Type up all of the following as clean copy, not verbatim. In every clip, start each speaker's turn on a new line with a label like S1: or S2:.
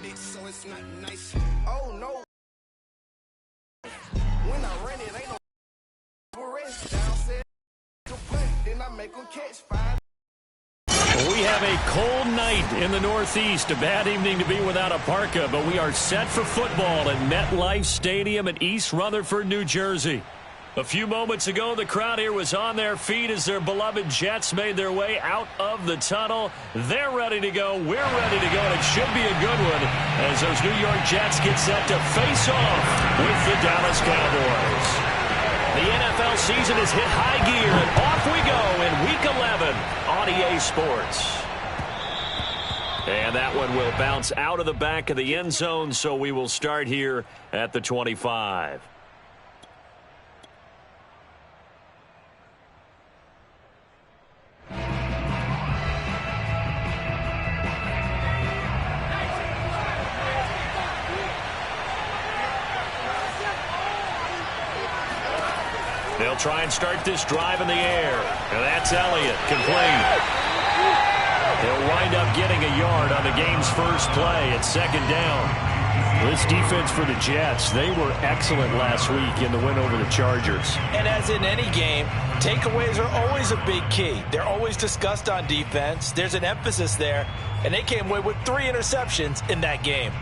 S1: So it's not nice. Oh no. When I run it, ain't no rest. Downstairs to punt, then I make them catch 5.
S2: We have a cold night in the Northeast. A bad evening to be without a parka, but we are set for football at MetLife Stadium in East Rutherford, New Jersey. A few moments ago, the crowd here was on their feet as their beloved Jets made their way out of the tunnel. They're ready to go. We're ready to go, and it should be a good one as those New York Jets get set to face off with the Dallas Cowboys. The NFL season has hit high gear, and off we go in Week 11 on EA Sports. And that one will bounce out of the back of the end zone, so we will start here at the 25. They'll try and start this drive in the air. And that's Elliott, complete. They'll wind up getting a yard on the game's first play at second down. This defense for the Jets, they were excellent last week in the win over the Chargers.
S3: And as in any game, takeaways are always a big key. They're always discussed on defense. There's an emphasis there, and they came away with 3 interceptions in that game.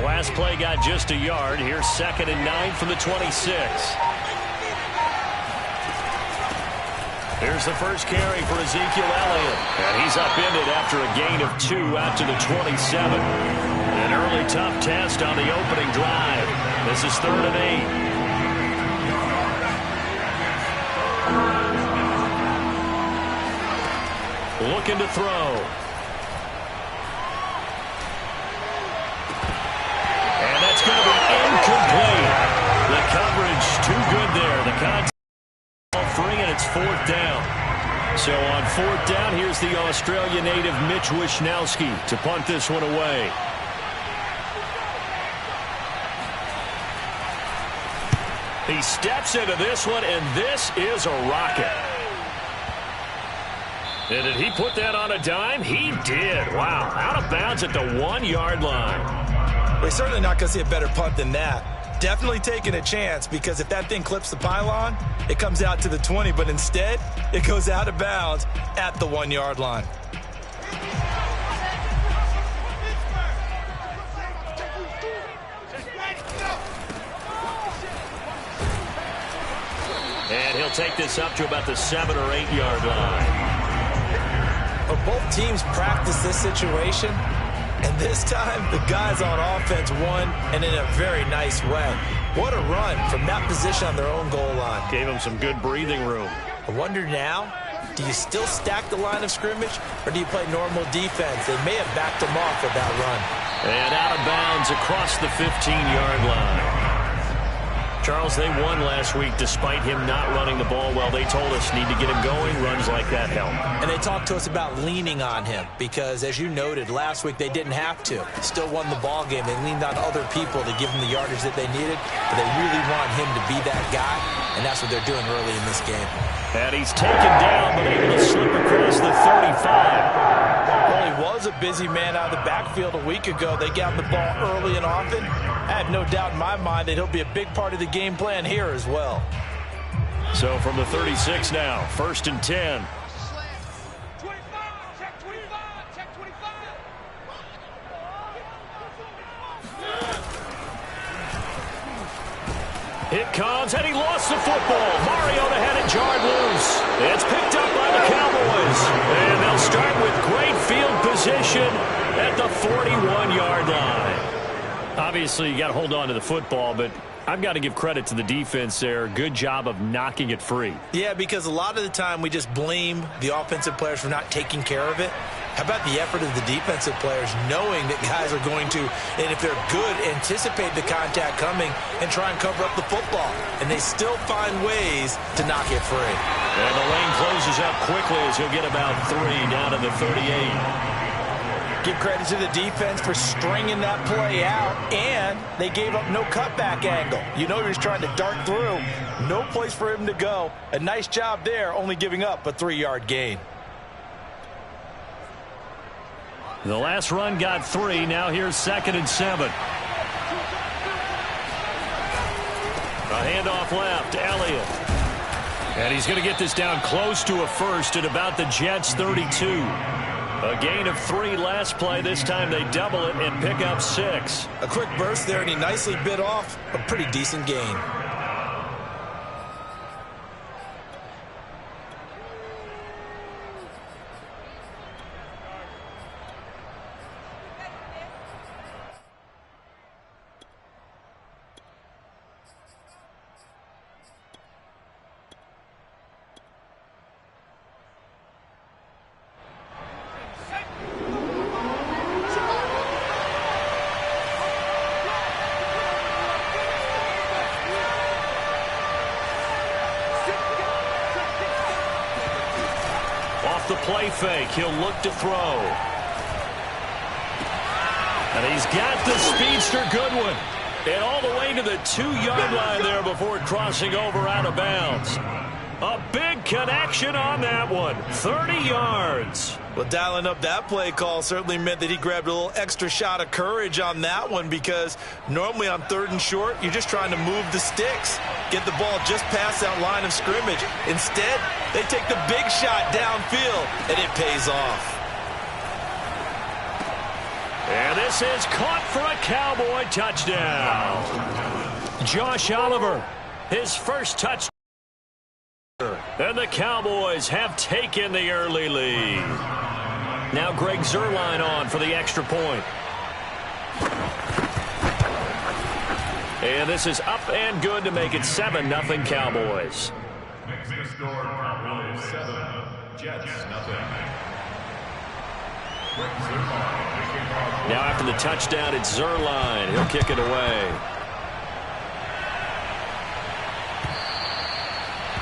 S2: Last play got just a yard. Here's 2nd and 9 from the 26. Here's the first carry for Ezekiel Elliott. And he's upended after a gain of 2 out to the 27. An early tough test on the opening drive. This is 3rd and 8. Looking to throw. Going to be incomplete. The coverage too good there. The contact ball free, and it's 4th down. So on 4th down, here's the Australia native Mitch Wishnowsky to punt this one away. He steps into this one, and this is a rocket. And did he put that on a dime? He did. Wow. Out of bounds at the 1-yard line.
S3: We're certainly not going to see a better punt than that. Definitely taking a chance, because if that thing clips the pylon, it comes out to the 20, but instead it goes out of bounds at the 1-yard line.
S2: And he'll take this up to about the 7 or 8-yard line.
S3: But both teams practice this situation. And this time, the guys on offense won, and in a very nice way. What a run from that position on their own goal line.
S2: Gave them some good breathing room.
S3: I wonder now, do you still stack the line of scrimmage, or do you play normal defense? They may have backed them off with that run.
S2: And out of bounds across the 15-yard line. Charles, they won last week despite him not running the ball well. They told us need to get him going. Runs like that help.
S3: And they talked to us about leaning on him because, as you noted, last week they didn't have to. Still won the ball game. They leaned on other people to give them the yardage that they needed. But they really want him to be that guy, and that's what they're doing early in this game.
S2: And he's taken down, but able to slip across the 35.
S3: Well, he was a busy man out of the backfield a week ago. They got the ball early and often. I have no doubt in my mind that he'll be a big part of the game plan here as well.
S2: So from the 36 now, 1st and 10. It comes, and he lost the football. Mariota had it jarred loose. It's picked up by the Cowboys. And they'll start with great field position at the 41-yard line. Obviously, you got to hold on to the football, but I've got to give credit to the defense there. Good job of knocking it free.
S3: Yeah, because a lot of the time we just blame the offensive players for not taking care of it. How about the effort of the defensive players knowing that guys are going to, and if they're good, anticipate the contact coming and try and cover up the football. And they still find ways to knock it free.
S2: And the lane closes up quickly as he'll get about 3 down to the 38.
S3: Give credit to the defense for stringing that play out, and they gave up no cutback angle. You know he was trying to dart through. No place for him to go. A nice job there, only giving up a 3-yard gain.
S2: The last run got 3. Now here's 2nd and 7. A handoff left. Elliott. And he's going to get this down close to a first at about the Jets' 32. A gain of 3 last play. This time they double it and pick up 6.
S3: A quick burst there, and he nicely bit off a pretty decent gain.
S2: The play fake. He'll look to throw. And he's got the speedster Goodwin. And all the way to the 2-yard line there before crossing over out of bounds. A big connection on that one. 30 yards.
S3: Well, dialing up that play call certainly meant that he grabbed a little extra shot of courage on that one, because normally on 3rd and short, you're just trying to move the sticks, get the ball just past that line of scrimmage. Instead, they take the big shot downfield, and it pays off.
S2: And this is caught for a Cowboy touchdown. Josh Oliver, his first touchdown. And the Cowboys have taken the early lead. Now Greg Zuerlein on for the extra point. And this is up and good to make it 7-0 Cowboys.
S4: Next to score, Cowboys 7, Jets 0.
S2: Now after the touchdown, it's Zuerlein. He'll kick it away.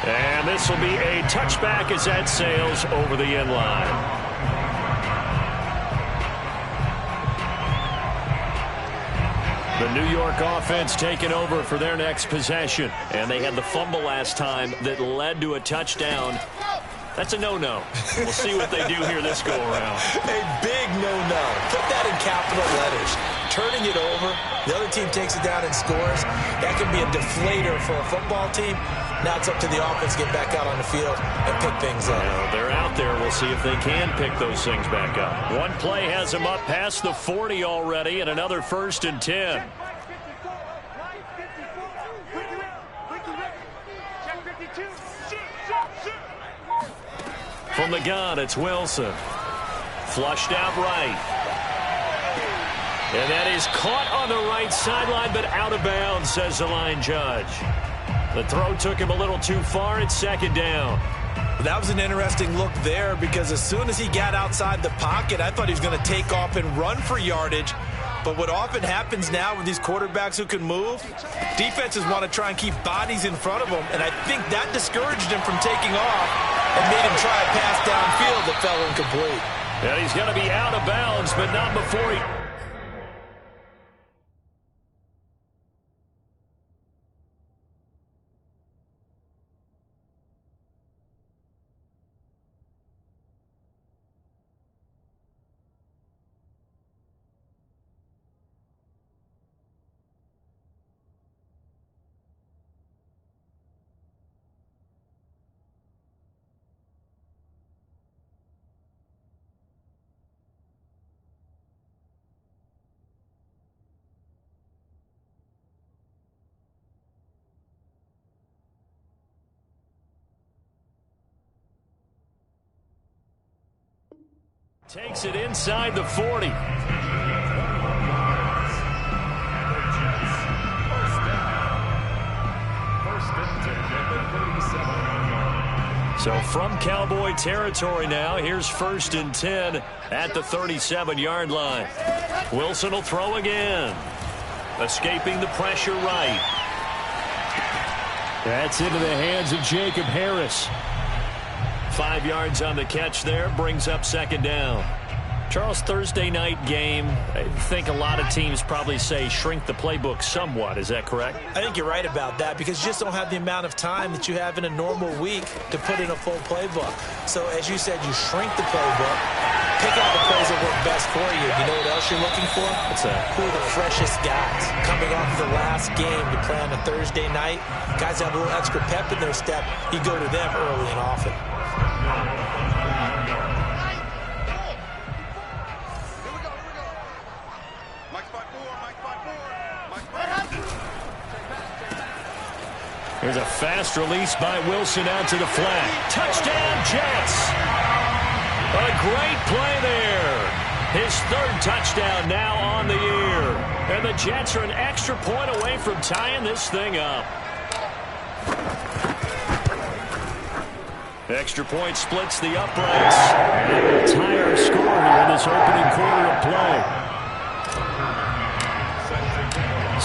S2: And this will be a touchback as that sails over the end line. The New York offense taking over for their next possession. And they had the fumble last time that led to a touchdown. That's a no-no. We'll see what they do here this go-around.
S3: A big no-no. Put that in capital letters. Turning it over, the other team takes it down and scores. That can be a deflator for a football team. Now it's up to the offense to get back out on the field and pick things up.
S2: Well, they're out there. We'll see if they can pick those things back up. One play has them up past the 40 already, and another 1st and 10. From the gun, it's Wilson. Flushed out right. And that is caught on the right sideline, but out of bounds, says the line judge. The throw took him a little too far. It's 2nd down.
S3: That was an interesting look there, because as soon as he got outside the pocket, I thought he was going to take off and run for yardage. But what often happens now with these quarterbacks who can move, defenses want to try and keep bodies in front of them, and I think that discouraged him from taking off and made him try a pass downfield that fell incomplete.
S2: And he's going to be out of bounds, but not before he... Takes it inside the 40. So from Cowboy territory now, here's 1st and 10 at the 37-yard line. Wilson will throw again. Escaping the pressure right. That's into the hands of Jacob Harris. 5 yards on the catch there, brings up 2nd down. Charles, Thursday night game, I think a lot of teams probably say shrink the playbook somewhat. Is that correct?
S3: I think you're right about that because you just don't have the amount of time that you have in a normal week to put in a full playbook. So as you said, you shrink the playbook, pick out the plays that work best for you. You know what else you're looking for?
S2: What's that?
S3: Who are the freshest guys coming off the last game to play on a Thursday night? Guys have a little extra pep in their step. You go to them early and often.
S2: There's a fast release by Wilson out to the flat. Touchdown, Jets! A great play there. His 3rd touchdown now on the year. And the Jets are an extra point away from tying this thing up. Extra point splits the uprights. And we'll tie our score here in this opening quarter of play.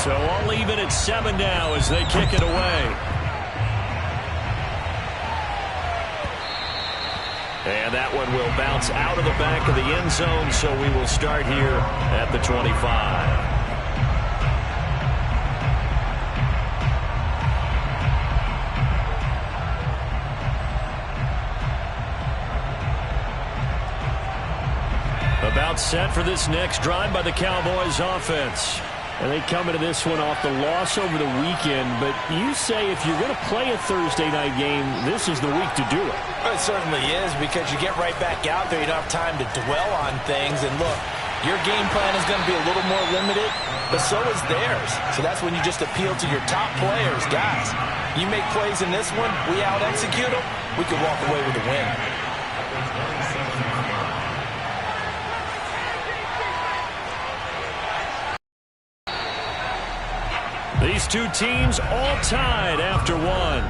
S2: So all even at 7 now as they kick it away. And that one will bounce out of the back of the end zone, so we will start here at the 25. About set for this next drive by the Cowboys offense. And they come into this one off the loss over the weekend. But you say if you're going to play a Thursday night game, this is the week to do it.
S3: Well, it certainly is because you get right back out there. You don't have time to dwell on things. And look, your game plan is going to be a little more limited, but so is theirs. So that's when you just appeal to your top players. Guys, you make plays in this one, we out-execute them, we could walk away with a win.
S2: These two teams all tied after one.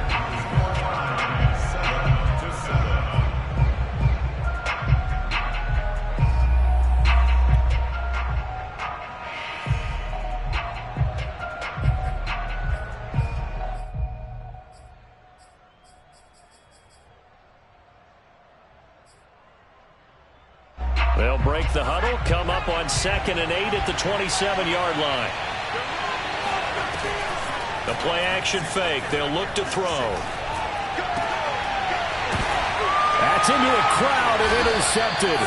S2: They'll break the huddle, come up on 2nd and 8 at the 27-yard line. The play-action fake. They'll look to throw. That's into a crowd and intercepted.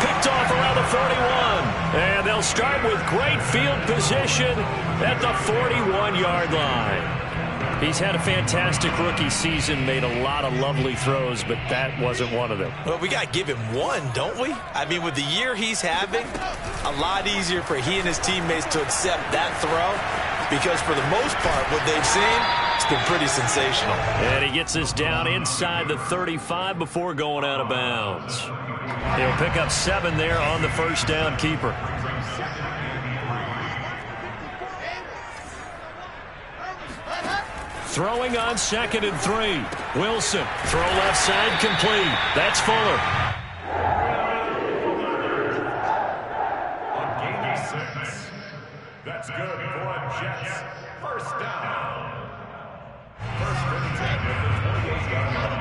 S2: Picked off around the 41. And they'll start with great field position at the 41-yard line. He's had a fantastic rookie season, made a lot of lovely throws, but that wasn't one of them.
S3: Well, we got to give him one, don't we? I mean, with the year he's having, a lot easier for he and his teammates to accept that throw because for the most part, what they've seen, it's been pretty sensational.
S2: And he gets this down inside the 35 before going out of bounds. He'll pick up 7 there on the first down keeper. Throwing on 2nd and 3. Wilson, throw left side, complete. That's Fuller.
S4: On gain of 6. That's good for a Jets. First down. First and 10 at the 28-yard line.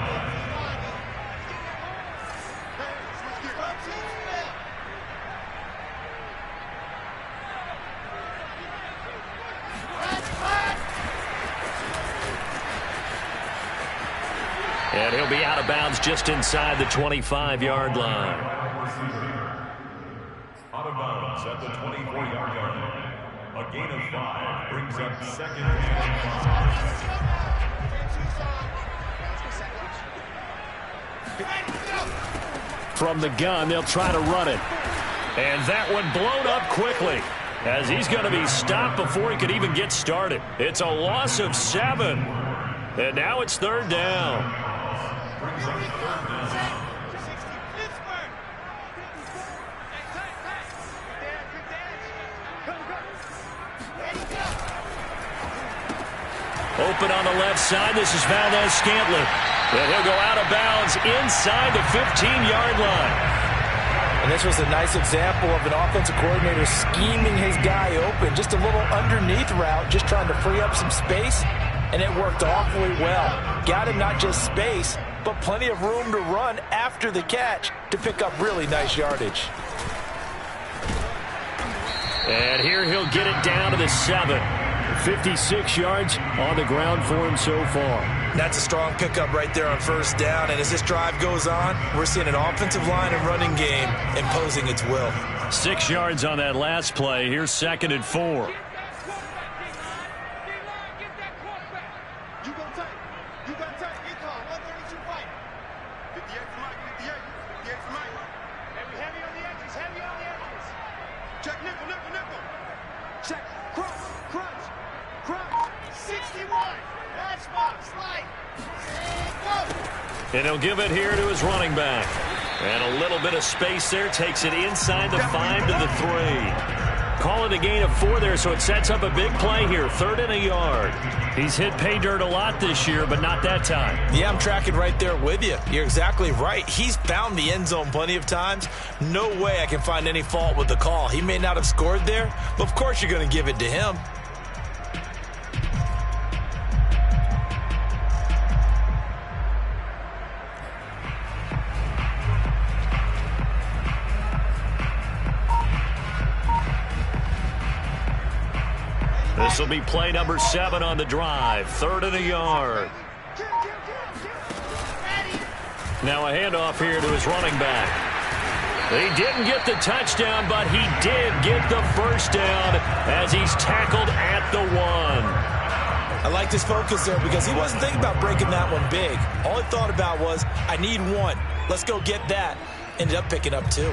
S2: And he'll be out of bounds just inside the 25-yard line.
S4: Out of bounds at the 24-yard line. A gain of 5 brings up 2nd and 5.
S2: From the gun, they'll try to run it. And that one blown up quickly as he's going to be stopped before he could even get started. It's a loss of 7. And now it's 3rd down. Open on the left side. This is Valdez Scantling. And he'll go out of bounds inside the 15-yard line.
S3: And this was a nice example of an offensive coordinator scheming his guy open. Just a little underneath route, just trying to free up some space, and it worked awfully well. Got him not just space, but plenty of room to run after the catch to pick up really nice yardage.
S2: And here he'll get it down to the 7. 56 yards on the ground for him so far.
S3: That's a strong pickup right there on first down. And as this drive goes on, we're seeing an offensive line and running game imposing its will.
S2: 6 yards on that last play. Here's 2nd and 4. And he'll give it here to his running back. And a little bit of space there. Takes it inside the 5 to the 3. Call it a gain of 4 there, so it sets up a big play here. 3rd and a yard. He's hit pay dirt a lot this year, but not that time.
S3: Yeah, I'm tracking right there with you. You're exactly right. He's found the end zone plenty of times. No way I can find any fault with the call. He may not have scored there, but of course you're going to give it to him.
S2: This will be play number 7 on the drive. 3rd and a yard. Now a handoff here to his running back. He didn't get the touchdown, but he did get the first down as he's tackled at the 1.
S3: I liked his focus there because he wasn't thinking about breaking that one big. All he thought about was, I need 1. Let's go get that. Ended up picking up 2.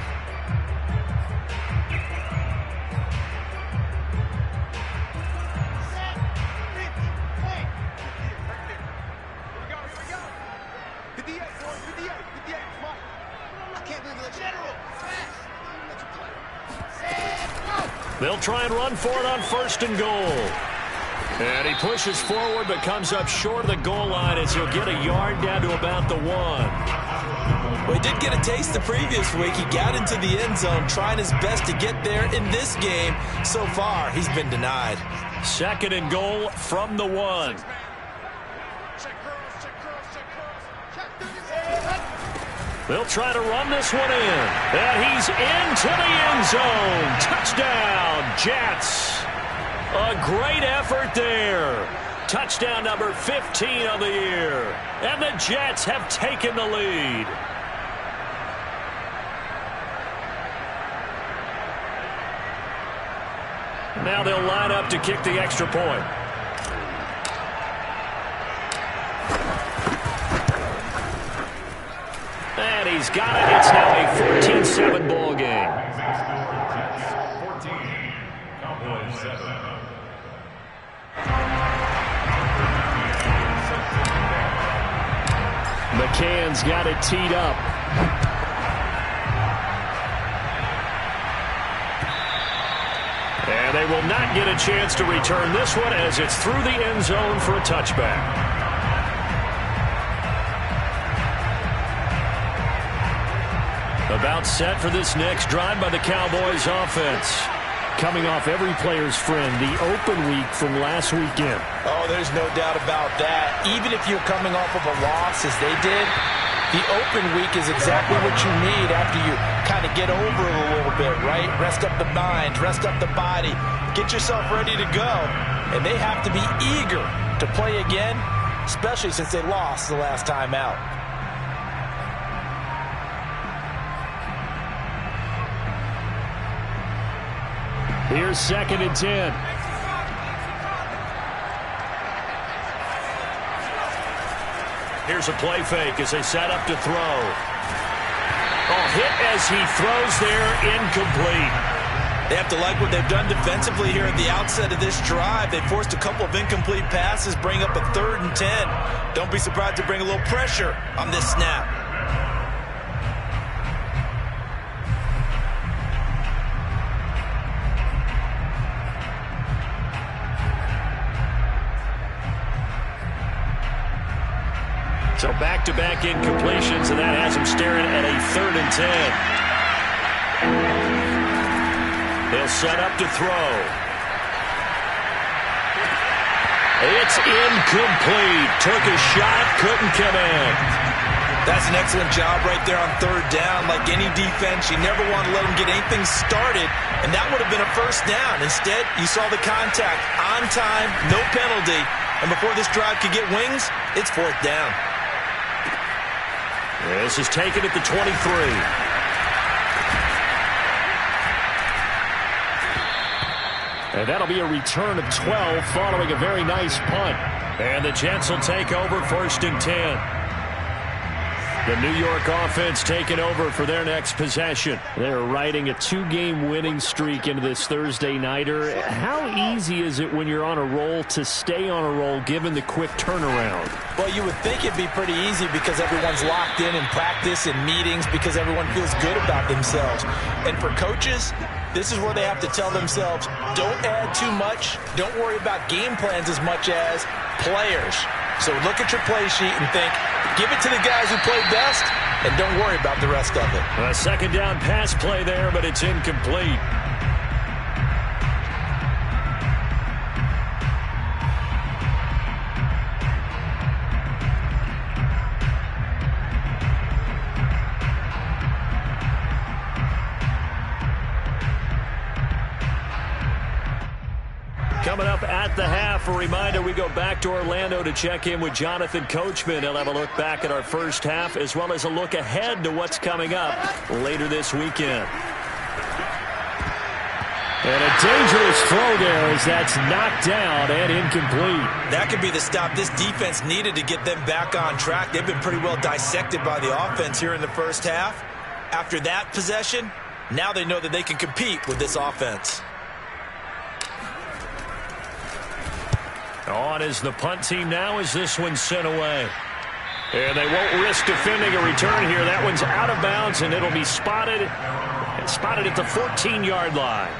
S2: They'll try and run for it on 1st and goal. And he pushes forward but comes up short of the goal line as he'll get a yard down to about the 1.
S3: Well, he did get a taste the previous week. He got into the end zone trying his best to get there in this game. So far, he's been denied.
S2: 2nd and goal from the 1. They'll try to run this one in. And he's into the end zone. Touchdown, Jets. A great effort there. Touchdown number 15 of the year. And the Jets have taken the lead. Now they'll line up to kick the extra point. And he's got it. It's now a 14-7 ball game.
S4: 14, Cowboys 7.
S2: McCann's got it teed up. And they will not get a chance to return this one as it's through the end zone for a touchback. About set for this next drive by the Cowboys offense. Coming off every player's friend, the open week from last weekend.
S3: Oh, there's no doubt about that. Even if you're coming off of a loss as they did, the open week is exactly what you need after you kind of get over it a little bit, right? Rest up the mind, rest up the body, get yourself ready to go. And they have to be eager to play again, especially since they lost the last time out.
S2: Here's 2nd and 10. Here's a play fake as they set up to throw. Oh, hit as he throws there, incomplete.
S3: They have to like what they've done defensively here at the outset of this drive. They forced a couple of incomplete passes, bring up a 3rd and 10. Don't be surprised to bring a little pressure on this snap.
S2: So back-to-back incompletions, and that has him staring at a 3rd and 10. He'll set up to throw. It's incomplete. Took a shot, couldn't come in.
S3: That's an excellent job right there on 3rd down. Like any defense, you never want to let them get anything started, and that would have been a 1st down. Instead, you saw the contact on time, no penalty, and before this drive could get wings, it's 4th down.
S2: This is taken at the 23. And that'll be a return of 12 following a very nice punt. And the Jets will take over 1st and 10. The New York offense taking over for their next possession. They're riding a 2-game winning streak into this Thursday nighter. How easy is it when you're on a roll to stay on a roll given the quick turnaround?
S3: Well, you would think it'd be pretty easy because everyone's locked in practice and meetings because everyone feels good about themselves. And for coaches, this is where they have to tell themselves, don't add too much. Don't worry about game plans as much as players. So look at your play sheet and think, give it to the guys who played best, and don't worry about the rest of it.
S2: A 2nd down pass play there, but it's incomplete. Coming up at the half, a reminder, we go back to Orlando to check in with Jonathan Coachman. He'll have a look back at our first half as well as a look ahead to what's coming up later this weekend. And a dangerous throw there as that's knocked down and incomplete.
S3: That could be the stop this defense needed to get them back on track. They've been pretty well dissected by the offense here in the first half. After that possession, now they know that they can compete with this offense.
S2: On is the punt team now as this one's sent away. And they won't risk defending a return here. That one's out of bounds, and it'll be spotted at the 14-yard line.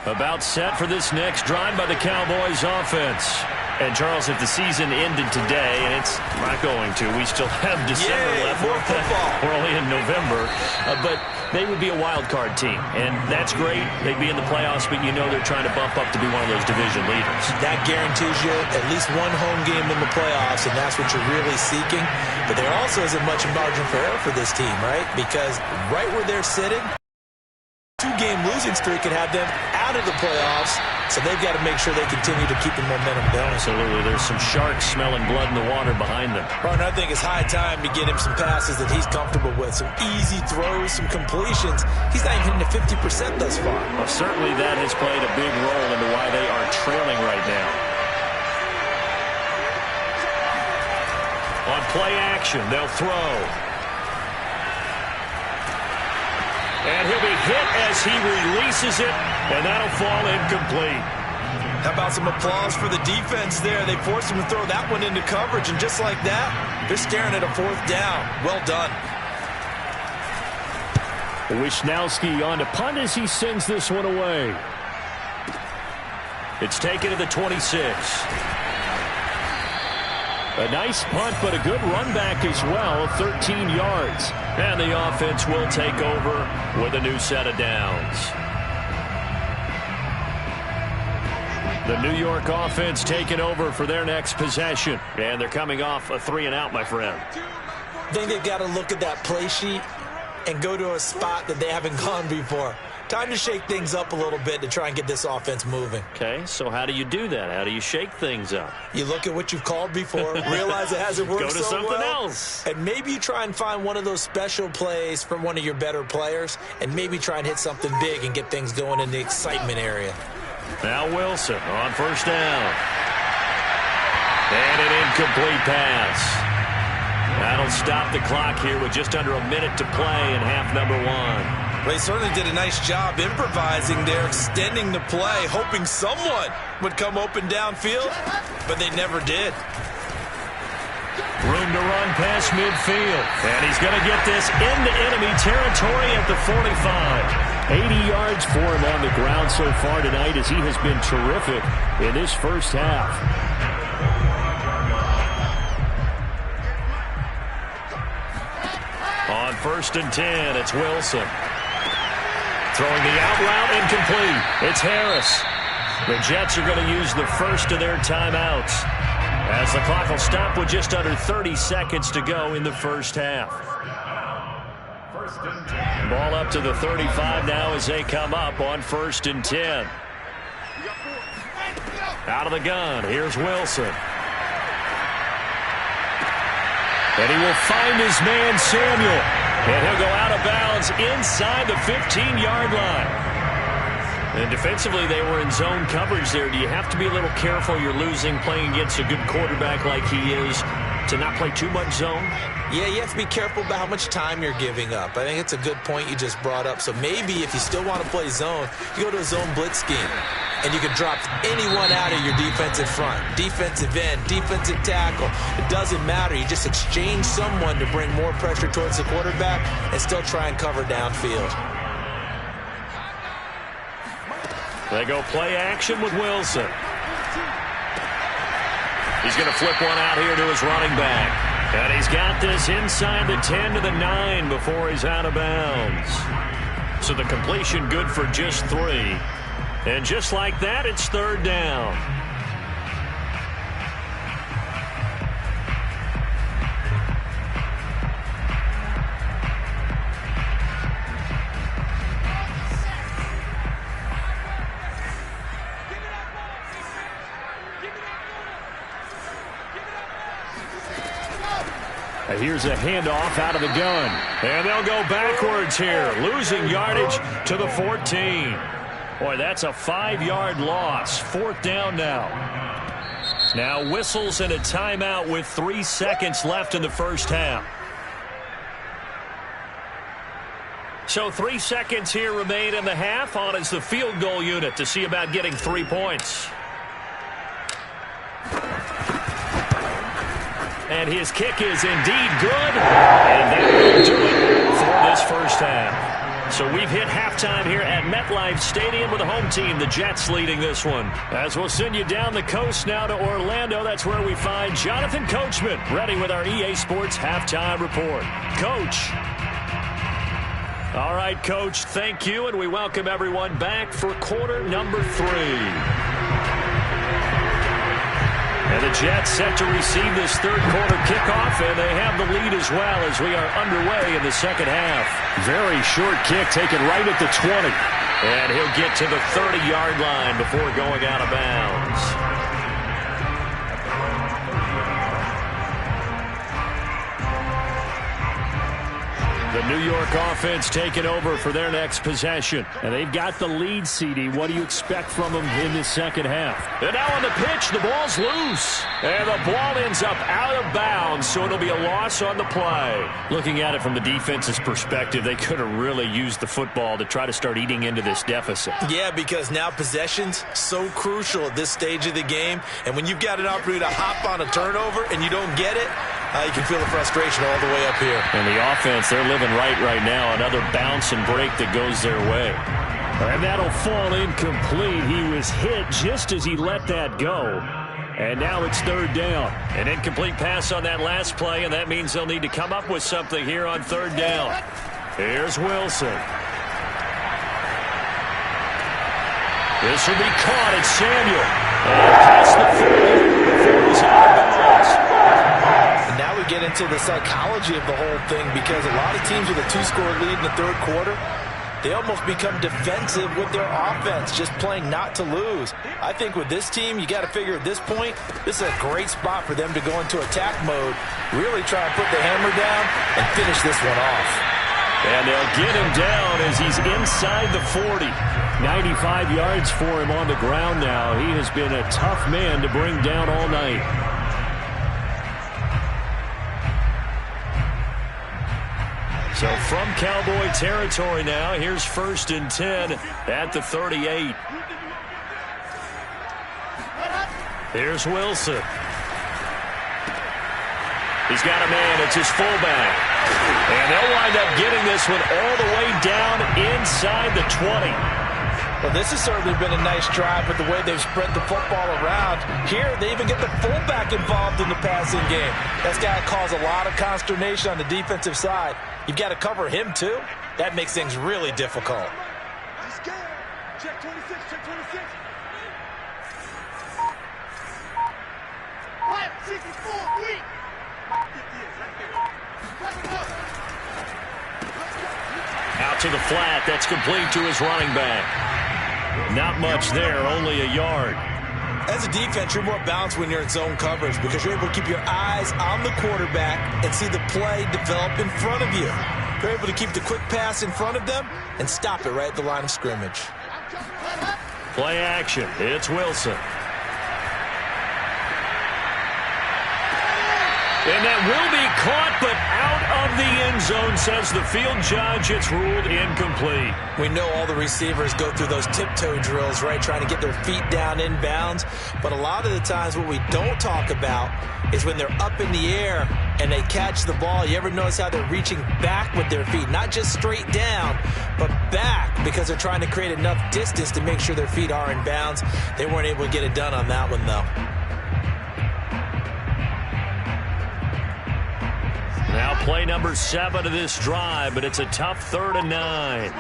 S2: About set for this next drive by the Cowboys offense. And, Charles, if the season ended today, and it's not going to, we still have December left.
S3: More football.
S2: We're only in November. But they would be a wild card team, and that's great. They'd be in the playoffs, but you know they're trying to bump up to be one of those division leaders. That
S3: guarantees you at least one home game in the playoffs, and that's what you're really seeking. But there also isn't much margin for error for this team, right? Because right where they're sitting, 2-game losing streak could have them out of the playoffs, so they've got to make sure they continue to keep the momentum going.
S2: Absolutely. There's some sharks smelling blood in the water behind them.
S3: Partner, I think it's high time to get him some passes that he's comfortable with, some easy throws, some completions. He's not even hitting to 50% thus far.
S2: Well, certainly that has played a big role into why they are trailing right now. On play action, they'll throw. And he'll be hit as he releases it, and that'll fall incomplete.
S3: How about some applause for the defense there? They forced him to throw that one into coverage, and just like that, they're staring at a 4th down. Well done.
S2: Wisnowski on to punt as he sends this one away. It's taken to the 26. A nice punt, but a good run back as well, 13 yards. And the offense will take over with a new set of downs. The New York offense taking over for their next possession. And they're coming off a 3-and-out, my friend.
S3: I think they've got to look at that play sheet and go to a spot that they haven't gone before. Time to shake things up a little bit to try and get this offense moving.
S2: Okay, so how do you do that? How do you shake things up?
S3: You look at what you've called before, realize it hasn't worked
S2: go to
S3: so
S2: something
S3: well,
S2: else.
S3: and maybe you try and find one of those special plays from one of your better players, and maybe try and hit something big and get things going in the excitement area.
S2: Now Wilson on 1st down. And an incomplete pass. That'll stop the clock here with just under a minute to play in half number 1.
S3: Well, he certainly did a nice job improvising there, extending the play, hoping someone would come open downfield, but they never did.
S2: Room to run past midfield. And he's going to get this into enemy territory at the 45. 80 yards for him on the ground so far tonight as he has been terrific in this first half. On 1st and 10, it's Wilson. Throwing the out route incomplete. It's Harris. The Jets are going to use the first of their timeouts, as the clock will stop with just under 30 seconds to go in the first half. Ball up to the 35 now as they come up on 1st and 10. Out of the gun, here's Wilson. And he will find his man Samuel. And he'll go out of bounds inside the 15-yard line. And defensively, they were in zone coverage there. Do you have to be a little careful? You're losing playing against a good quarterback like he is to not play too much zone?
S3: Yeah, you have to be careful about how much time you're giving up. I think it's a good point you just brought up. So maybe if you still want to play zone, you go to a zone blitz scheme. And you can drop anyone out of your defensive front. Defensive end, defensive tackle. It doesn't matter. You just exchange someone to bring more pressure towards the quarterback and still try and cover downfield.
S2: They go play action with Wilson. He's going to flip one out here to his running back. And he's got this inside the 10 to the 9 before he's out of bounds. So the completion good for just 3. And just like that, it's 3rd down. Here's a handoff out of the gun. And they'll go backwards here, losing yardage to the 14. Boy, that's a 5-yard loss. 4th down now. Now whistles and a timeout with 3 seconds left in the first half. So 3 seconds here remain in the half. On is the field goal unit to see about getting 3 points. And his kick is indeed good. And that will do it for this first half. So we've hit halftime here at MetLife Stadium with the home team, the Jets, leading this one. As we'll send you down the coast now to Orlando, that's where we find Jonathan Coachman, ready with our EA Sports halftime report. Coach. All right, Coach, thank you, and we welcome everyone back for quarter number 3. And the Jets set to receive this 3rd quarter kickoff, and they have the lead as well as we are underway in the second half. Very short kick taken right at the 20. And he'll get to the 30-yard line before going out of bounds. The New York offense taking over for their next possession. And they've got the lead, CD. What do you expect from them in the second half? And now on the pitch, the ball's loose. And the ball ends up out of bounds, so it'll be a loss on the play. Looking at it from the defense's perspective, they could have really used the football to try to start eating into this deficit.
S3: Yeah, because now possession's so crucial at this stage of the game. And when you've got an opportunity to hop on a turnover and you don't get it, you can feel the frustration all the way up here.
S2: And the offense, they're living right now. Another bounce and break that goes their way. And that'll fall incomplete. He was hit just as he let that go. And now it's 3rd down. An incomplete pass on that last play, and that means they'll need to come up with something here on 3rd down. Here's Wilson. This will be caught. It's Samuel. And past the 40 before he's out of bounds.
S3: Now we get into the psychology of the whole thing, because a lot of teams with a 2-score lead in the 3rd quarter, they almost become defensive with their offense, just playing not to lose. I think with this team, you got to figure at this point, this is a great spot for them to go into attack mode, really try and put the hammer down and finish this one off.
S2: And they'll get him down as he's inside the 40. 95 yards for him on the ground now. He has been a tough man to bring down all night. So from Cowboy territory now, here's 1st and 10 at the 38. Here's Wilson. He's got a man. It's his fullback. And they'll wind up getting this one all the way down inside the 20.
S3: Well, this has certainly been a nice drive with the way they've spread the football around. Here, they even get the fullback involved in the passing game. That's got to cause a lot of consternation on the defensive side. You've got to cover him, too. That makes things really difficult.
S1: Check 26, check 26. 64, weak.
S2: Out to the flat. That's complete to his running back. Not much there, only a yard.
S3: As a defense, you're more balanced when you're in zone coverage because you're able to keep your eyes on the quarterback and see the play develop in front of you. You're able to keep the quick pass in front of them and stop it right at the line of scrimmage.
S2: Play action. It's Wilson. And that will be caught, but out of the end zone, says the field judge. It's ruled incomplete.
S3: We know all the receivers go through those tiptoe drills, right, trying to get their feet down inbounds. But a lot of the times what we don't talk about is when they're up in the air and they catch the ball. You ever notice how they're reaching back with their feet? Not just straight down, but back because they're trying to create enough distance to make sure their feet are in bounds. They weren't able to get it done on that one, though.
S2: Now play number 7 of this drive, but it's a tough 3rd and 9.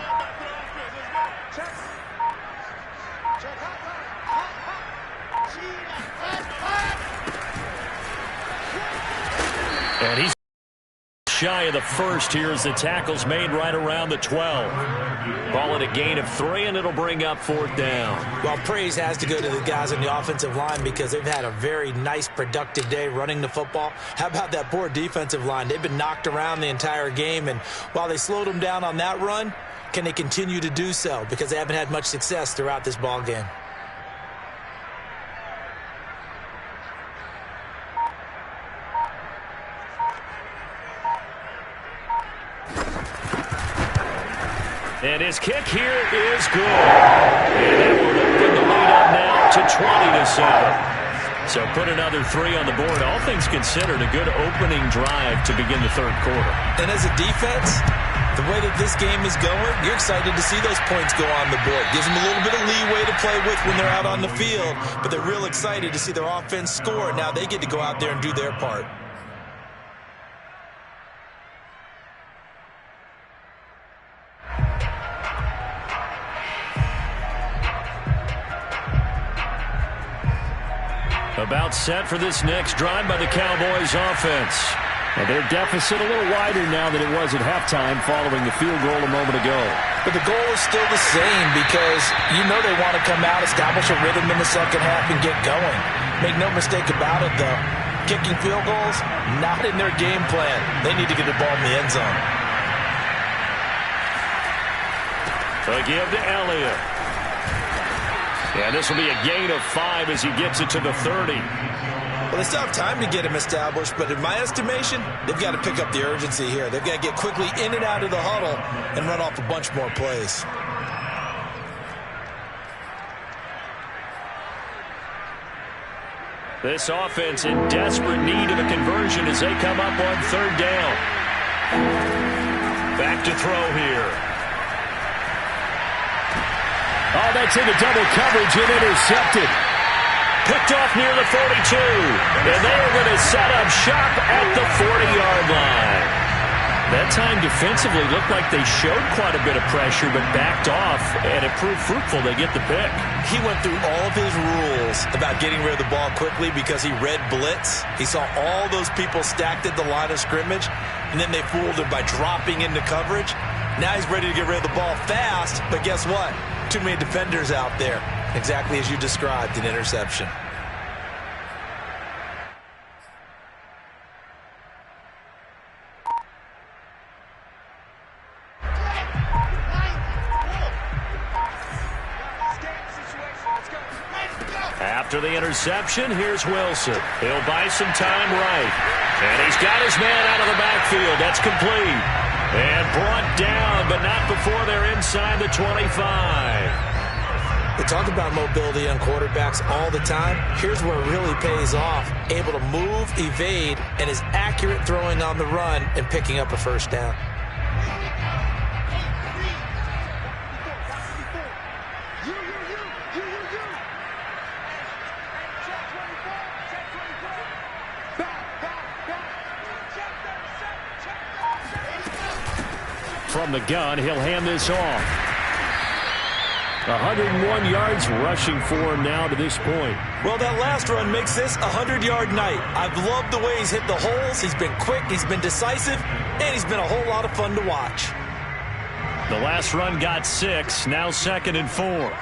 S2: And he's shy of the first here as the tackle's made right around the 12. Call it a gain of 3, and it'll bring up 4th down.
S3: Well, praise has to go to the guys on the offensive line because they've had a very nice, productive day running the football. How about that poor defensive line? They've been knocked around the entire game, and while they slowed them down on that run, can they continue to do so? Because they haven't had much success throughout this ball game.
S2: And his kick here is good. And that will open the lead up now to 20-7. So put another 3 on the board. All things considered, a good opening drive to begin the 3rd quarter.
S3: And as a defense, the way that this game is going, you're excited to see those points go on the board. Gives them a little bit of leeway to play with when they're out on the field. But they're real excited to see their offense score. Now they get to go out there and do their part.
S2: About set for this next drive by the Cowboys offense.
S5: Well, their deficit a little wider now than it was at halftime following the field goal a moment ago.
S3: But the goal is still the same because you know they want to come out, establish a rhythm in the second half, and get going. Make no mistake about it, though. Kicking field goals, not in their game plan. They need to get the ball in the end zone.
S2: A give to Elliott. And this will be a gain of 5 as he gets it to the 30.
S3: Well, they still have time to get him established, but in my estimation, they've got to pick up the urgency here. They've got to get quickly in and out of the huddle and run off a bunch more plays.
S2: This offense in desperate need of a conversion as they come up on 3rd down. Back to throw here.
S5: Oh, that's into double coverage and intercepted.
S2: Picked off near the 42. And they are going to set up shop at the 40-yard line. That time defensively looked like they showed quite a bit of pressure but backed off, and it proved fruitful. They get the pick.
S3: He went through all of his rules about getting rid of the ball quickly because he read blitz. He saw all those people stacked at the line of scrimmage, and then they fooled him by dropping into coverage. Now he's ready to get rid of the ball fast, but guess what? Too many defenders out there. Exactly as you described, an interception.
S2: After the interception, here's Wilson. He'll buy some time right. And he's got his man out of the backfield. That's complete. And brought down, but not before they're inside the 25.
S3: They talk about mobility on quarterbacks all the time. Here's where it really pays off. Able to move, evade, and is accurate throwing on the run and picking up a first down.
S5: From the gun, he'll hand this off. 101 yards rushing for him now to this point.
S3: Well, that last run makes this a 100-yard night. I've loved the way he's hit the holes. He's been quick, he's been decisive, and he's been a whole lot of fun to watch.
S2: The last run got 6, now 2nd and 4.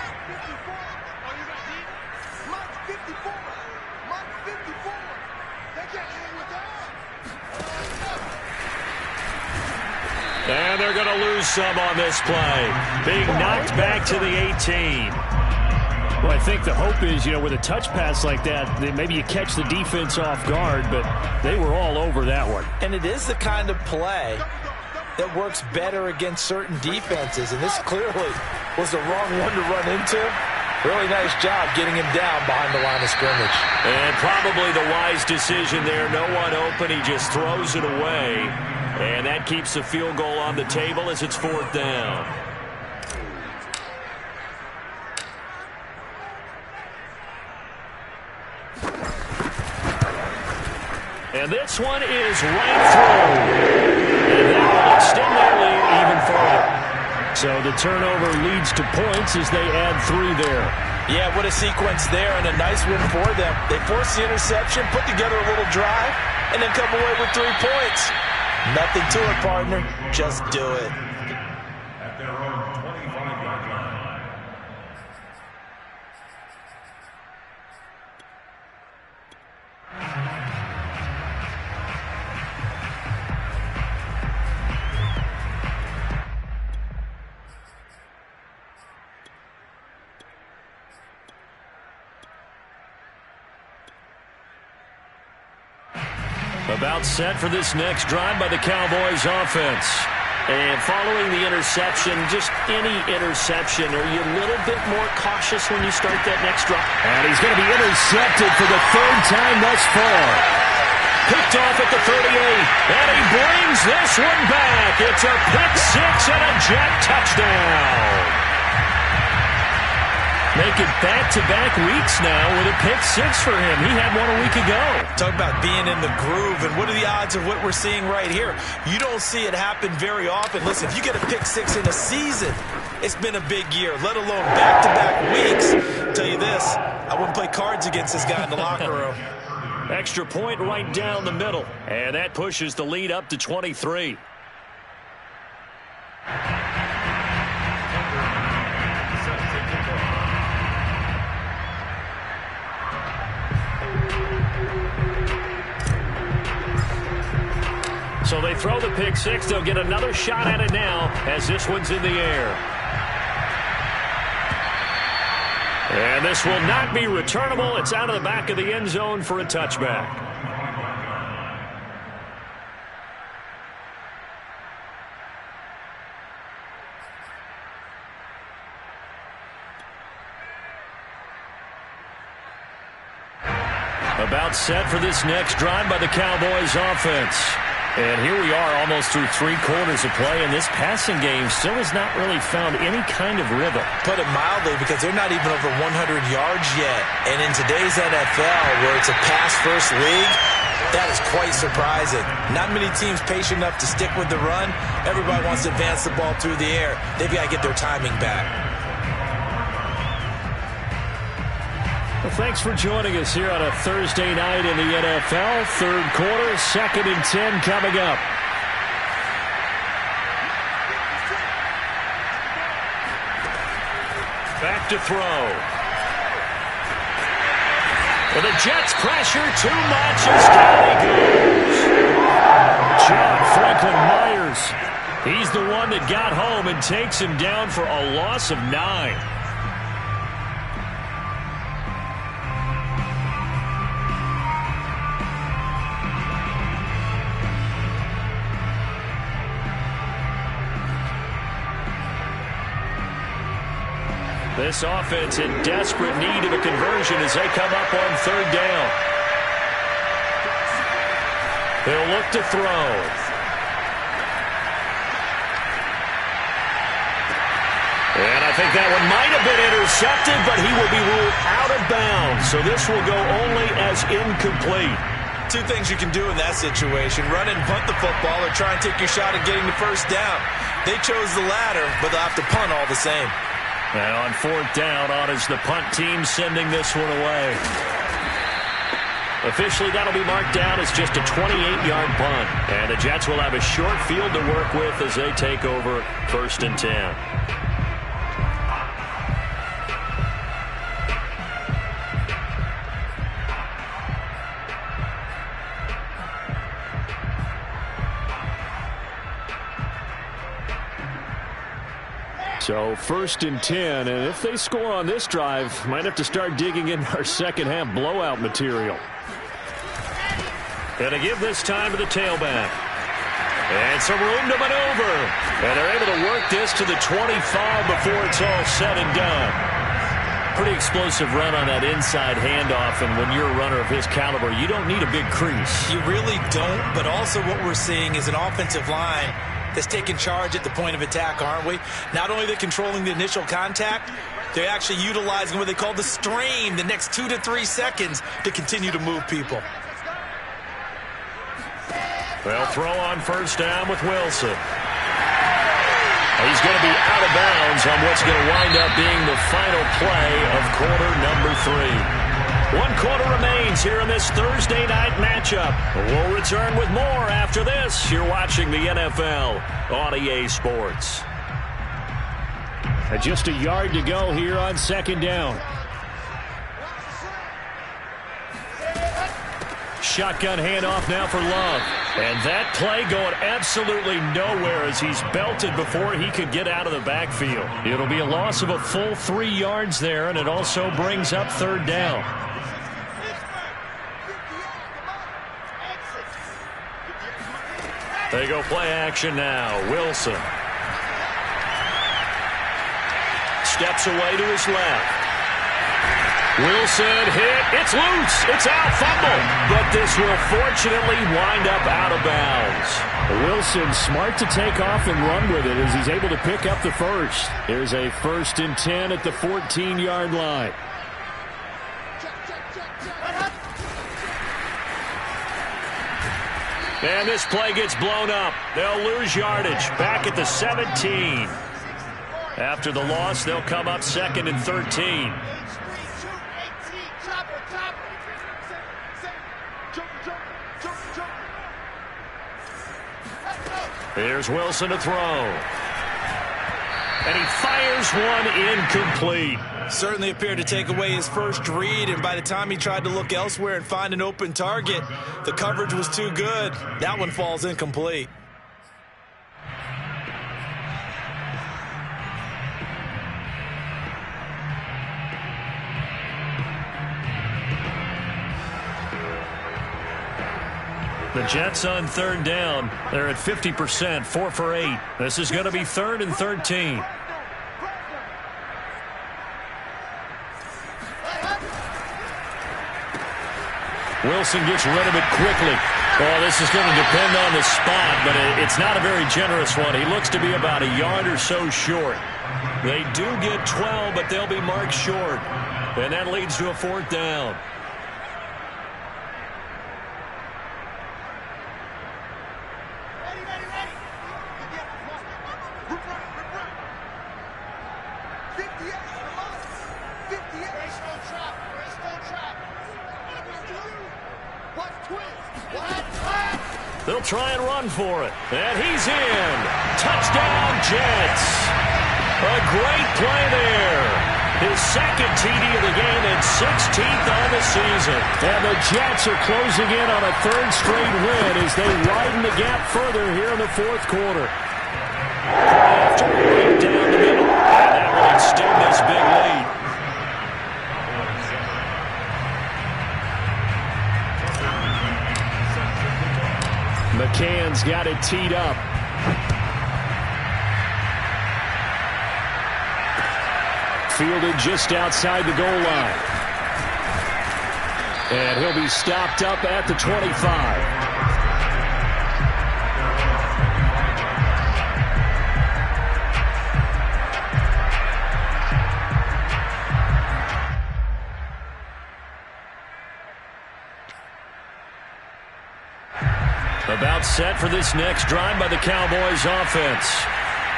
S2: And they're going to lose some on this play. Being knocked back to the 18.
S5: Well, I think the hope is, with a touch pass like that, that maybe you catch the defense off guard, but they were all over that one.
S3: And it is the kind of play that works better against certain defenses, and this clearly was the wrong one to run into. Really nice job getting him down behind the line of scrimmage.
S2: And probably the wise decision there. No one open. He just throws it away. And that keeps the field goal on the table as it's 4th down. And this one is right through. And that will extend their lead even further. So the turnover leads to points as they add 3 there.
S3: Yeah, what a sequence there, and a nice win for them. They forced the interception, put together a little drive, and then come away with 3 points. Nothing to it, partner. Just do it.
S4: At their own 25-yard line.
S2: About set for this next drive by the Cowboys offense. And following the interception, just any interception, are you a little bit more cautious when you start that next drive?
S5: And he's going to be intercepted for the 3rd time thus far.
S2: Picked off at the 38, and he brings this one back. It's a pick 6 and a Jet touchdown. Making back-to-back weeks now with a pick 6 for him. He had one a week ago.
S3: Talk about being in the groove, and what are the odds of what we're seeing right here? You don't see it happen very often. Listen, if you get a pick 6 in a season, it's been a big year, let alone back-to-back weeks. I'll tell you this, I wouldn't play cards against this guy in the locker room.
S2: Extra point right down the middle, and that pushes the lead up to 23. So they throw the pick 6. They'll get another shot at it now as this one's in the air. And this will not be returnable. It's out of the back of the end zone for a touchback. About set for this next drive by the Cowboys offense. And here we are almost through 3 quarters of play, and this passing game still has not really found any kind of rhythm.
S3: Put it mildly, because they're not even over 100 yards yet. And in today's NFL, where it's a pass-first league, that is quite surprising. Not many teams patient enough to stick with the run. Everybody wants to advance the ball through the air. They've got to get their timing back.
S2: Well, thanks for joining us here on a Thursday night in the NFL. 3rd quarter, 2nd and 10 coming up. Back to throw. And the Jets pressure too much as down he goes. John Franklin Myers. He's the one that got home and takes him down for a loss of 9. This offense in desperate need of a conversion as they come up on third down. They'll look to throw. And I think that one might have been intercepted, but he will be ruled out of bounds. So this will go only as incomplete.
S3: Two things you can do in that situation: run and punt the football, or try and take your shot at getting the first down. They chose the latter, but they'll have to punt all the same.
S2: And on fourth down, on is the punt team sending this one away. Officially, that'll be marked down as just a 28-yard punt. And the Jets will have a short field to work with as they take over 1st and 10. So 1st and 10, and if they score on this drive, might have to start digging in our second half blowout material. Going to give this time to the tailback. And some room to maneuver. And they're able to work this to the 25 before it's all said and done. Pretty explosive run on that inside handoff, and when you're a runner of his caliber, you don't need a big crease.
S3: You really don't, but also what we're seeing is an offensive line that's taking charge at the point of attack, aren't we? Not only are they controlling the initial contact, they're actually utilizing what they call the strain, the next 2 to 3 seconds, to continue to move people.
S2: They'll throw on first down with Wilson. He's going to be out of bounds on what's going to wind up being the final play of quarter number 3. 1 quarter remains here in this Thursday night matchup. We'll return with more after this. You're watching the NFL on EA Sports.
S5: Just a yard to go here on 2nd down.
S2: Shotgun handoff now for Love. And that play going absolutely nowhere as he's belted before he could get out of the backfield. It'll be a loss of a full 3 yards there, and it also brings up 3rd down. They go play action now. Wilson steps away to his left. Wilson hit. It's loose. It's out. Fumble. But this will fortunately wind up out of bounds.
S5: Wilson smart to take off and run with it as he's able to pick up the first. Here's a 1st and 10 at the 14-yard line.
S2: And this play gets blown up. They'll lose yardage. Back at the 17. After the loss, they'll come up 2nd and 13. Here's Wilson to throw. And he fires one incomplete.
S3: Certainly appeared to take away his first read, and by the time he tried to look elsewhere and find an open target, the coverage was too good. That one falls incomplete.
S2: The Jets on 3rd down. They're at 50%, 4 for 8. This is going to be 3rd and 13. Wilson gets rid of it quickly. Well, this is going to depend on the spot, but it's not a very generous one. He looks to be about a yard or so short. They do get 12, but they'll be marked short. And that leads to a 4th down. They'll try and run for it. And he's in. Touchdown, Jets. A great play there. His 2nd TD of the game and 16th on the season.
S5: And the Jets are closing in on a 3rd straight win as they widen the gap further here in the 4th quarter.
S2: After right down the middle. And that will extend this big lead.
S5: McCann's got it teed up. fielded just outside the goal line. And he'll be stopped up at the 25. About set for this next drive by the Cowboys offense.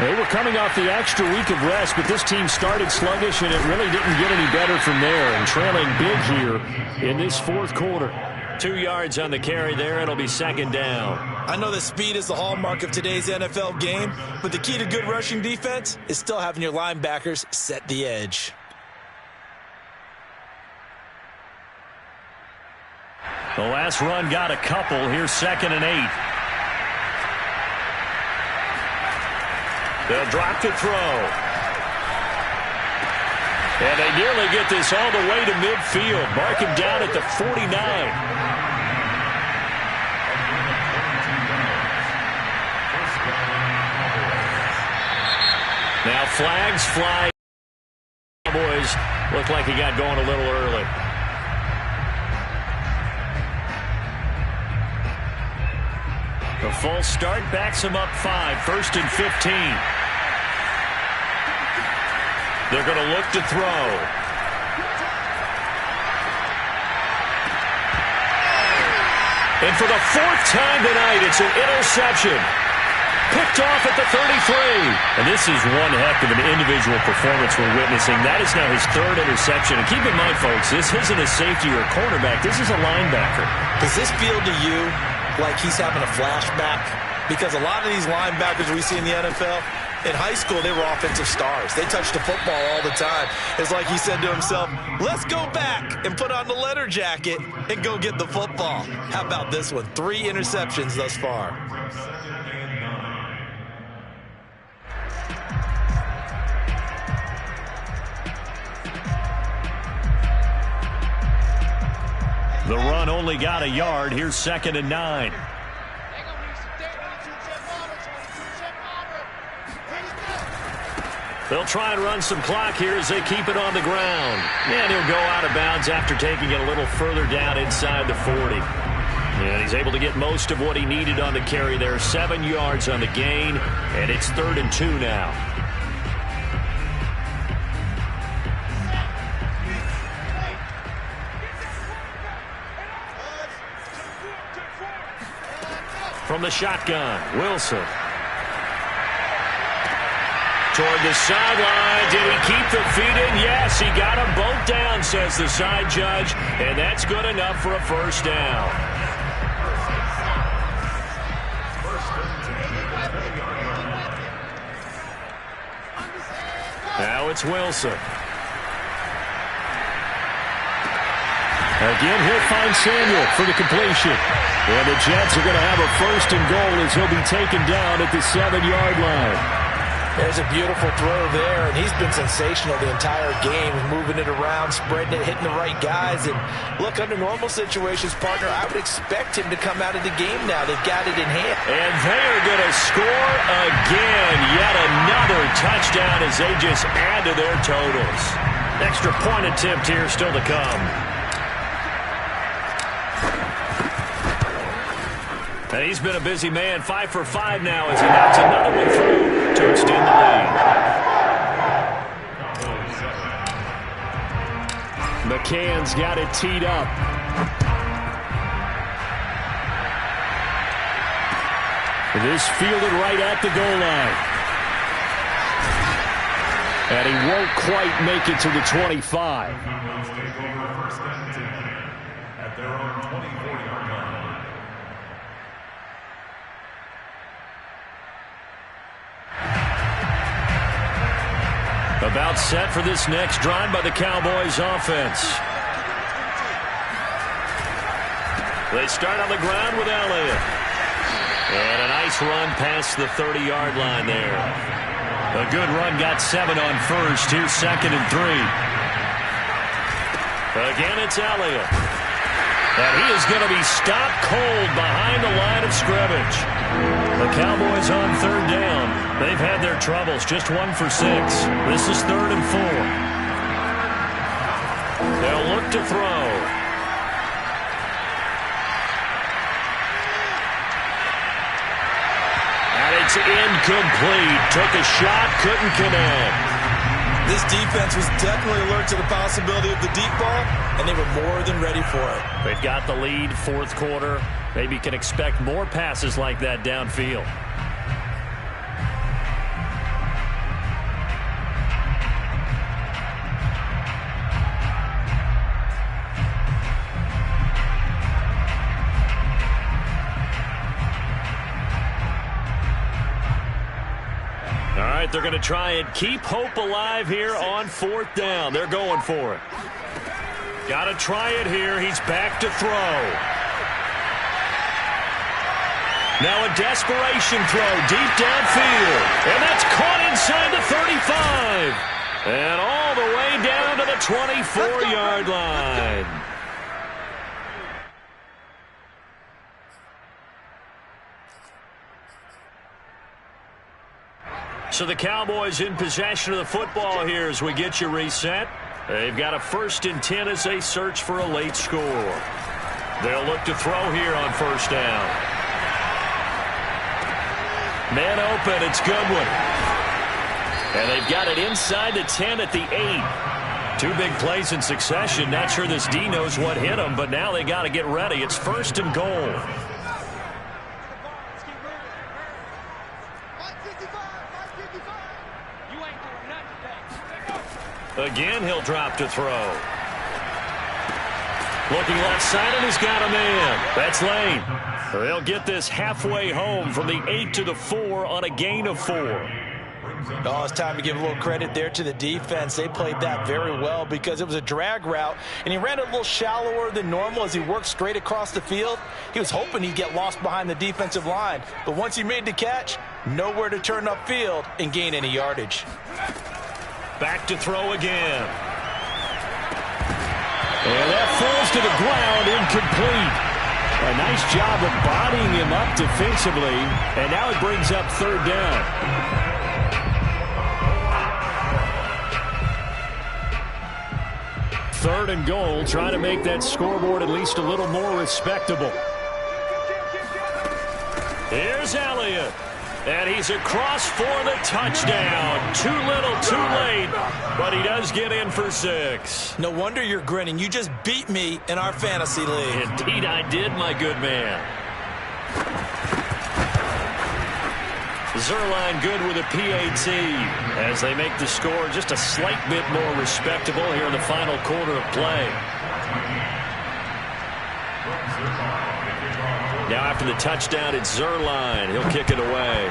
S5: They were coming off the extra week of rest, but this team started sluggish, and it really didn't get any better from there, and trailing big here in this fourth quarter.
S2: 2 yards on the carry there. It'll be second down.
S3: I know that speed is the hallmark of today's NFL game, but the key to good rushing defense is still having your linebackers set the edge.
S2: The last run got a couple. Here's 2nd and 8. They'll drop to throw. And they nearly get this all the way to midfield. Mark him down at the 49. Now flags fly. Cowboys look like he got going a little early. The false start backs him up 5. 1st and 15. They're going to look to throw. And for the 4th time tonight, it's an interception. Picked off at the 33. And this is one heck of an individual performance we're witnessing. That is now his 3rd interception. And keep in mind, folks, this isn't a safety or a cornerback. This is a linebacker.
S3: Does this feel to you like he's having a flashback? Because a lot of these linebackers we see in the NFL, in high school, they were offensive stars. They touched the football all the time. It's like he said to himself, let's go back and put on the leather jacket and go get the football. How about this one? 3 interceptions thus far.
S2: The run only got a yard. Here's 2nd and 9. They'll try and run some clock here as they keep it on the ground. And he'll go out of bounds after taking it a little further down inside the 40. And he's able to get most of what he needed on the carry there. 7 yards on the gain, and it's 3rd and 2 now. From the shotgun, Wilson. Toward the sideline. Did he keep the feet in? Yes, he got them both down, says the side judge. And that's good enough for a 1st down. Now it's Wilson. Again, he'll find Samuel for the completion. And the Jets are going to have a 1st and goal as he'll be taken down at the 7-yard line.
S3: There's a beautiful throw there, and he's been sensational the entire game, moving it around, spreading it, hitting the right guys. And look, under normal situations, partner, I would expect him to come out of the game now. They've got it in hand.
S2: And they are going to score again. Yet another touchdown as they just add to their totals. Extra point attempt here still to come. And he's been a busy man. 5 for 5 now as he knocks another one through to extend the lead.
S5: McCann's got it teed up. This fielded right at the goal line. And he won't quite make it to the 25.
S4: At their own 24-yard line.
S2: About set for this next drive by the Cowboys offense. They start on the ground with Elliott. And a nice run past the 30-yard line there. A good run, got 7 on 1st. Here's 2nd and 3. Again, it's Elliott. And he is going to be stopped cold behind the line of scrimmage. The Cowboys on 3rd down. They've had their troubles. Just 1 for 6. This is 3rd and 4. They'll look to throw. And it's incomplete. Took a shot, couldn't connect.
S3: This defense was definitely alert to the possibility of the deep ball, and they were more than ready for it.
S2: They've got the lead, fourth quarter. Maybe can expect more passes like that downfield. All right, they're going to try and keep hope alive here on fourth down. They're going for it. Got to try it here. He's back to throw. Now a desperation throw deep downfield. And that's caught inside the 35. And all the way down to the 24-yard line. So the Cowboys in possession of the football here as we get you reset. They've got a 1st and 10 as they search for a late score. They'll look to throw here on first down. Man open, it's Goodwin. And they've got it inside the 10 at the 8. 2 big plays in succession. Not sure this D knows what hit him, but now they got to get ready. It's 1st and goal. Again, he'll drop to throw. Looking left side, and he's got a man. That's Lane. They'll get this halfway home from the 8 to the 4 on a gain of 4.
S3: Oh, it's time to give a little credit there to the defense. They played that very well because it was a drag route, and he ran it a little shallower than normal as he worked straight across the field. He was hoping he'd get lost behind the defensive line, but once he made the catch, nowhere to turn upfield and gain any yardage.
S2: Back to throw again. And that falls to the ground, incomplete. A nice job of bodying him up defensively, and now it brings up 3rd down. Third and goal, trying to make that scoreboard at least a little more respectable. Here's Elliott. And he's across for the touchdown. Too little, too late, but he does get in for 6.
S3: No wonder you're grinning. You just beat me in our fantasy league.
S2: Indeed I did, my good man. Zuerlein good with a PAT as they make the score just a slight bit more respectable here in the final quarter of play. Now after the touchdown, it's Zuerlein. He'll kick it away.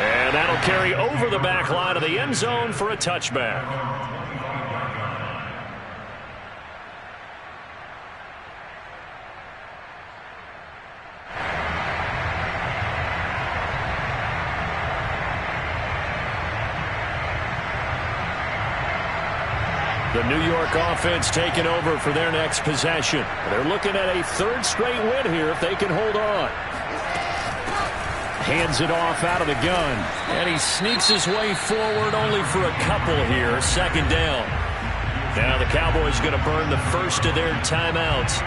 S2: And that'll carry over the back line of the end zone for a touchback. The New York offense taking over for their next possession. They're looking at a 3rd straight win here if they can hold on. Hands it off out of the gun. And he sneaks his way forward only for a couple here. 2nd down. Now the Cowboys going to burn the first of their timeouts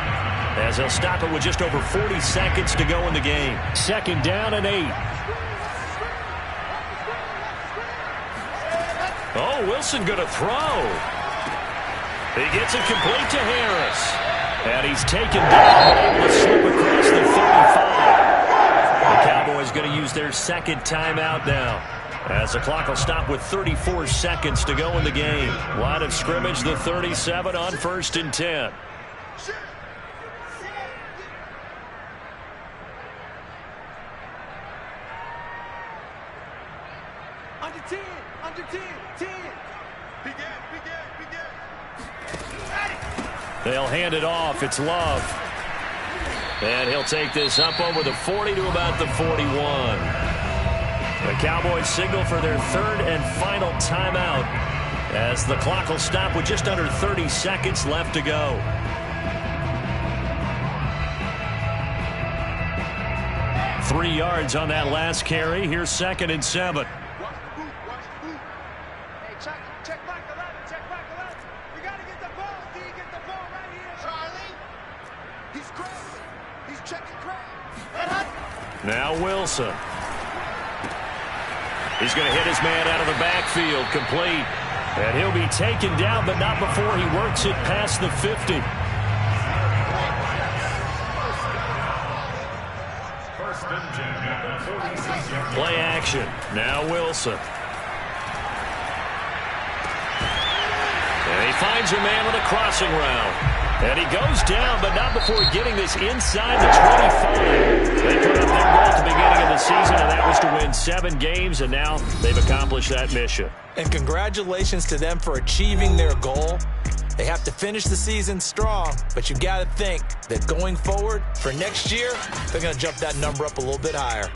S2: as they'll stop it with just over 40 seconds to go in the game. 2nd down and 8. Oh, Wilson going to throw. He gets it complete to Harris. And he's taken down, able to slip across the 35. The Cowboys going to use their 2nd timeout now, as the clock will stop with 34 seconds to go in the game. Line of scrimmage, the 37 on 1st and 10.
S1: Under 10, under 10, 10. Begin.
S2: They'll hand it off. It's Love. And he'll take this up over the 40 to about the 41. The Cowboys signal for their 3rd and final timeout as the clock will stop with just under 30 seconds left to go. Three yards on that last carry. Here's 2nd and 7.
S6: Check back 11. Check back 11. We got to get the ball. D, get the ball right here.
S1: Charlie. He's crazy. He's checking Craig.
S2: Now Wilson. He's going to hit his man out of the backfield, complete. And he'll be taken down, but not before he works it past the 50.
S4: First and 10.
S2: Play action. Now Wilson. And he finds a man with a crossing route. And he goes down, but not before getting this inside the 25. They put up their goal at the beginning of the season, and that was to win 7 games, and now they've accomplished that mission.
S3: And congratulations to them for achieving their goal. They have to finish the season strong, but you got to think that going forward for next year, they're going to jump that number up a little bit higher.